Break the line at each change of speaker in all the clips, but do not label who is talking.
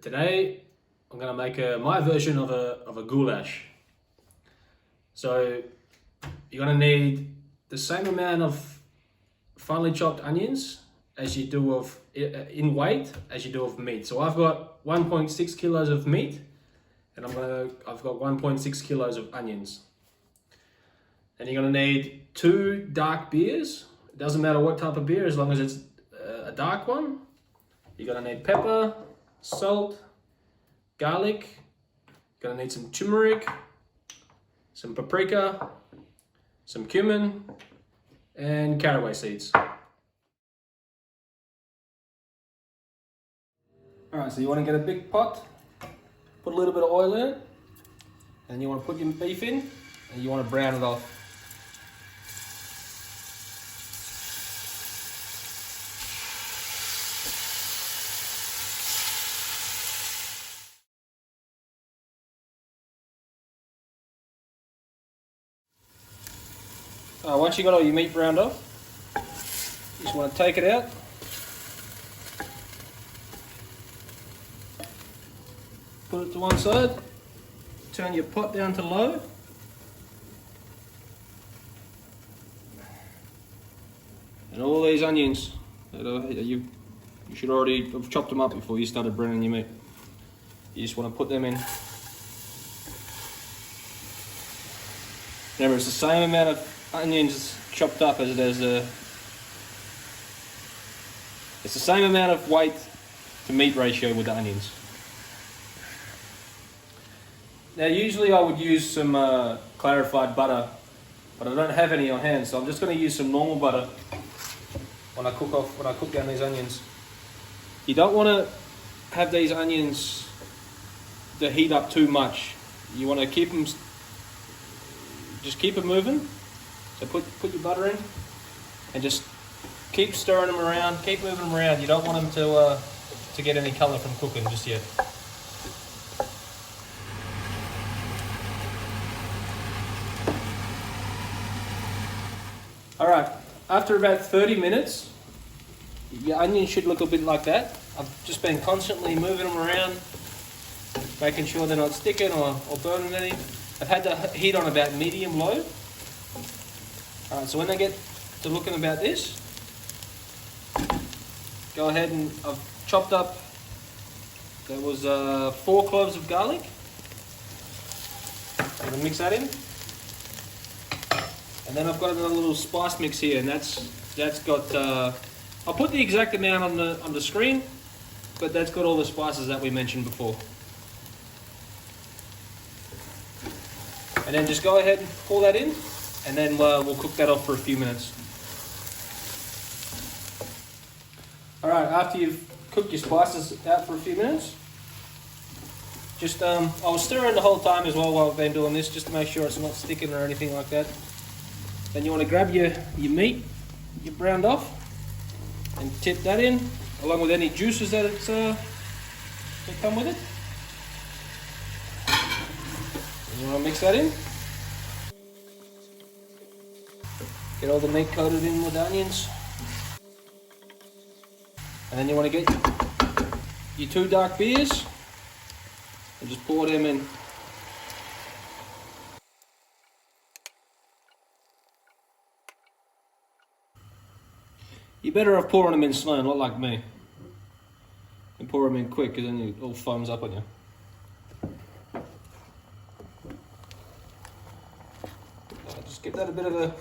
Today I'm going to make my version of a goulash. So you're going to need the same amount of finely chopped onions as you do of in weight as you do of meat. So I've got 1.6 kilos of meat, and I've got 1.6 kilos of onions. And you're going to need 2 dark beers. It doesn't matter what type of beer, as long as it's a dark one. You're going to need pepper, salt, garlic. You're going to need some turmeric, some paprika, some cumin, and caraway seeds. Alright, so you want to get a big pot, put a little bit of oil in it, and you want to put your beef in, and you want to brown it off. Once you got all your meat browned off, you just want to take it out, put it to one side, turn your pot down to low, and all these onions that you should already have chopped them up before you started browning your meat. You just want to put them in. Remember, it's the same amount of onions chopped up as it is it's the same amount of weight to meat ratio with the onions. Now usually I would use some clarified butter, but I don't have any on hand, so I'm just going to use some normal butter when I cook down these onions. You don't want to have these onions to heat up too much. You want to keep them, just keep it moving. So put your butter in and just keep stirring them around, keep moving them around. You don't want them to get any colour from cooking just yet. Alright, after about 30 minutes, your onions should look a bit like that. I've just been constantly moving them around, making sure they're not sticking or burning any. I've had the heat on about medium-low. Alright, so when they get to looking about this, go ahead and I've chopped up, there was 4 cloves of garlic. I'm going to mix that in. And then I've got another little spice mix here, and that's got, I'll put the exact amount on the screen, but that's got all the spices that we mentioned before. And then just go ahead and pour that in, and then we'll cook that off for a few minutes. Alright, after you've cooked your spices out for a few minutes, just I'll stir in the whole time as well while I've been doing this, just to make sure it's not sticking or anything like that. Then you want to grab your meat, you browned off, and tip that in, along with any juices that come with it. And you want to mix that in. Get all the meat coated in with the onions. And then you want to get your 2 dark beers and just pour them in. You're better off pouring them in slow, not like me. And pour them in quick, because then it all foams up on you. Just give that a bit of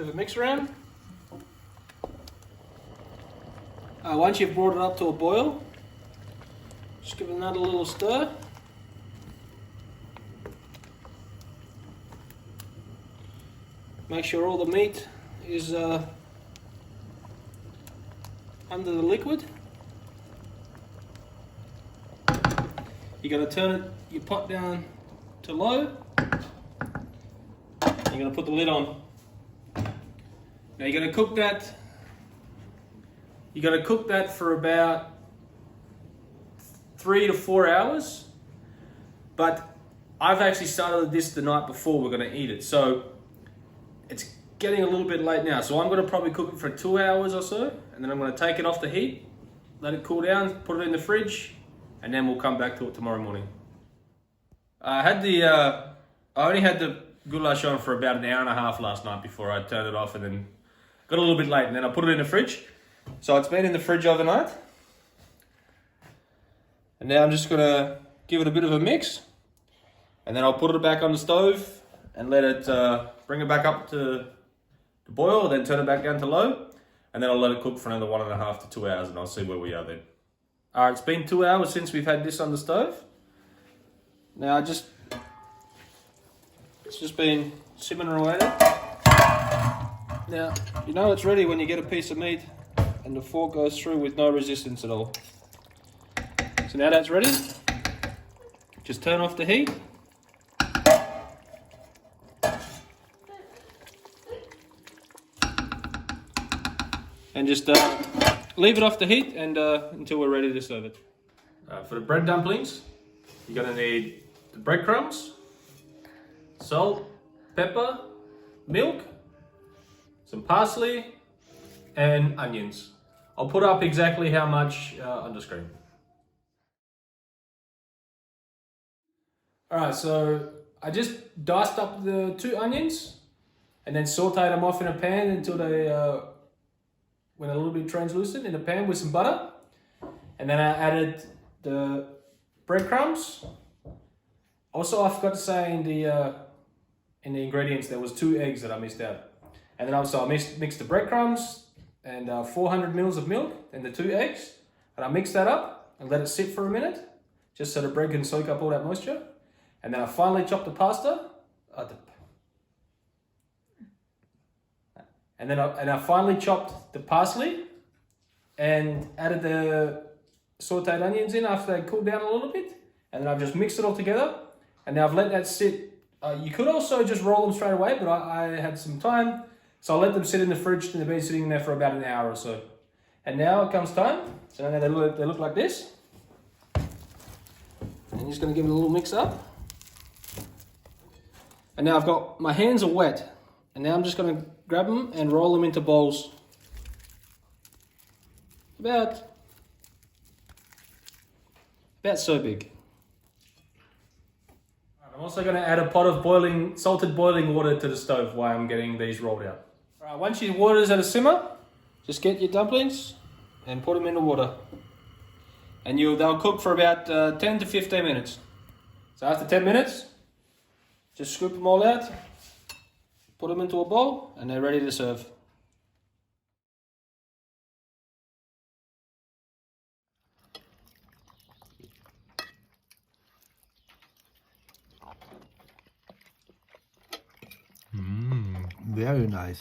a mix around. Once you've brought it up to a boil, just give it another little stir. Make sure all the meat is under the liquid. You're going to turn your pot down to low. You're going to put the lid on. Now you're going to cook that. You're going to cook that for about 3 to 4 hours. But I've actually started this the night before we're going to eat it, so it's getting a little bit late now. So I'm going to probably cook it for 2 hours or so, and then I'm going to take it off the heat, let it cool down, put it in the fridge, and then we'll come back to it tomorrow morning. I only had the goulash on for about an hour and a half last night before I turned it off, and then got a little bit late, and then I put it in the fridge. So it's been in the fridge overnight. And now I'm just gonna give it a bit of a mix, and then I'll put it back on the stove and let it bring it back up to boil, then turn it back down to low, and then I'll let it cook for another 1.5 to 2 hours, and I'll see where we are then. Alright, it's been 2 hours since we've had this on the stove. Now it's just been simmering away there. Now, you know it's ready when you get a piece of meat and the fork goes through with no resistance at all. So now that's ready, just turn off the heat. And just leave it off the heat and until we're ready to serve it. For the bread dumplings, you're gonna need the breadcrumbs, salt, pepper, milk, some parsley, and onions. I'll put up exactly how much on the screen. Alright, so I just diced up the 2 onions and then sauteed them off in a pan until they went a little bit translucent in a pan with some butter. And then I added the breadcrumbs. Also, I forgot to say in the ingredients there was 2 eggs that I missed out. And then also I mixed the breadcrumbs and 400 mils of milk and the 2 eggs. And I mixed that up and let it sit for a minute, just so the bread can soak up all that moisture. And then I finally chopped the pasta. And I finally chopped the parsley and added the sauteed onions in after they cooled down a little bit. And then I've just mixed it all together. And now I've let that sit. You could also just roll them straight away, but I had some time. So I'll let them sit in the fridge, and they've been sitting there for about an hour or so. And now it comes time. So now they look like this. And I'm just gonna give it a little mix up. And now my hands are wet. And now I'm just gonna grab them and roll them into bowls. About so big. I'm also gonna add a pot of salted boiling water to the stove while I'm getting these rolled out. Alright, once your water's at a simmer, just get your dumplings and put them in the water. And they'll cook for about 10 to 15 minutes. So after 10 minutes, just scoop them all out, put them into a bowl, and they're ready to serve.
Very nice.